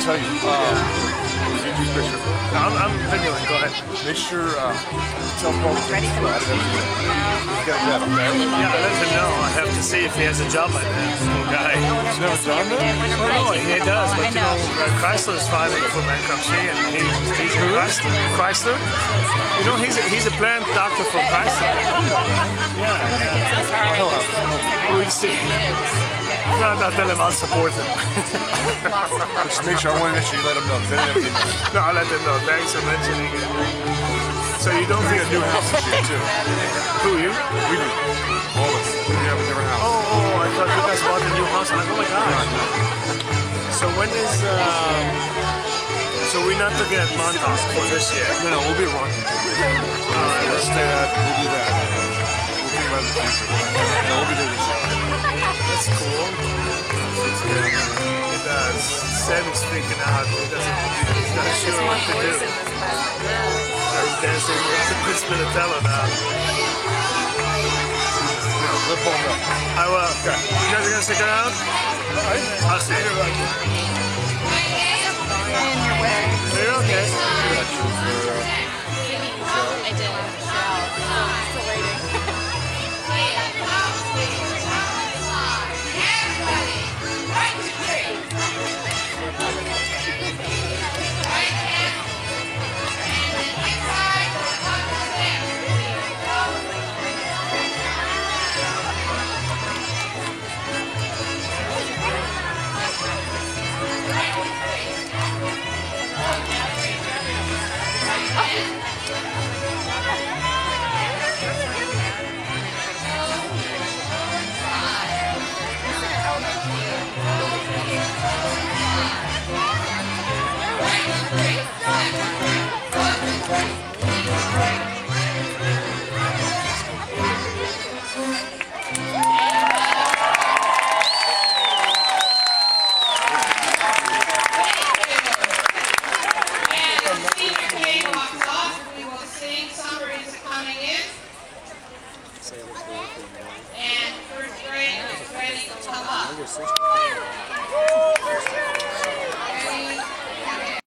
tell you. I'm videoing. Go ahead. Make sure tell Paul to get that, okay? Yeah, I let him know. I have to see if he has a job like that. Little guy. Does he have a job there? No, he does. But you know, Chrysler is filing for bankruptcy, and he's Chrysler. You know, he's a plant doctor for Chrysler. Yeah. We'll see. No, tell him I'll support him. Just make sure, I want to make sure you let him know. No, I'll let them know. Thanks for mentioning it. So you don't We think got a new house this year, too. Who, you? We do. All of us. We have a different house. Oh, I thought you guys bought a new house. I'm like, oh my God. So when is, so we're not looking at Montauk for this year? No, we'll be at Rockington. Let's stay at, we'll do that. We'll think about it in the future. No, we'll be there this year. That's cool. It does. Sam is freaking out. He's not sure what to do. He's dancing with the Spinatello now. Let Paul know. I will. Okay. You guys are going to stick around? I'll see you. You're okay. I did. Still waiting. And first grade is ready to come up.